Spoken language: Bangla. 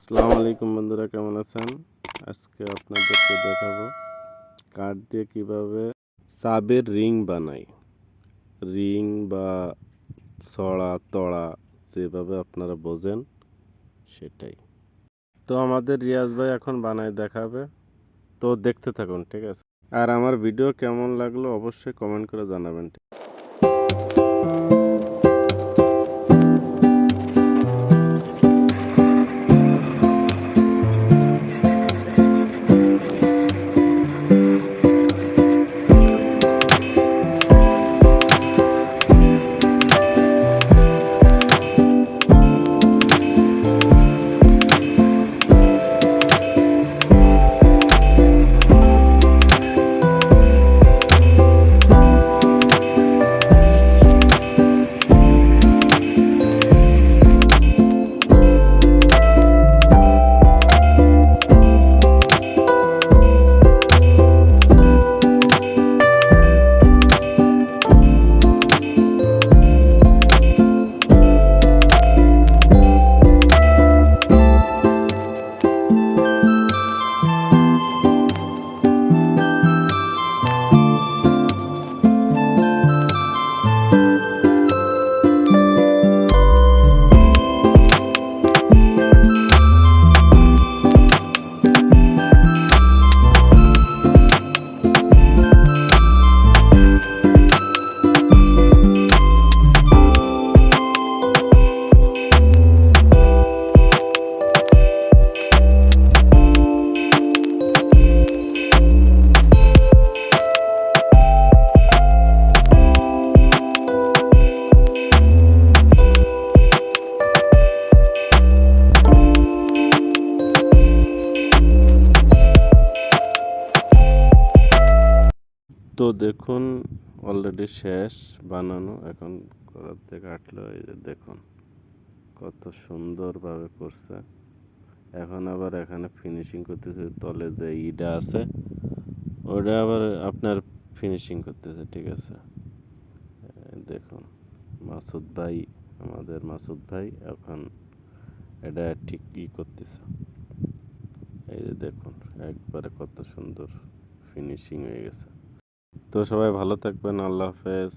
আসসালামু আলাইকুম বন্ধুরা, কেমন আছেন? আজকে আপনাদেরকে দেখাবো কাঠ দিয়ে কিভাবে চাবির রিং বানাই। রিং বা ছড়া তড়া যেভাবে আপনারা বোঝেন সেটাই। তো আমাদের রিয়াজ ভাই এখন বানায় দেখাবে, তো দেখতে থাকুন, ঠিক আছে? আর আমার ভিডিও কেমন লাগলো অবশ্যই কমেন্ট করে জানাবেন। তো দেখুন, অলরেডি শেষ বানানো। এখন করার থেকে কাটলো, এই যে দেখুন কত সুন্দরভাবে করছে। এখন আবার এখানে ফিনিশিং করতেছে, তলে যে ইটা আছে ওটা আবার আপনার ফিনিশিং করতেছে, ঠিক আছে? দেখুন মাসুদ ভাই, আমাদের মাসুদ ভাই এখন এটা ঠিক করতেছে। এই যে দেখুন একবারে কত সুন্দর ফিনিশিং হয়ে গেছে। তো সবাই ভালো থাকবেন, আল্লাহ হাফেজ।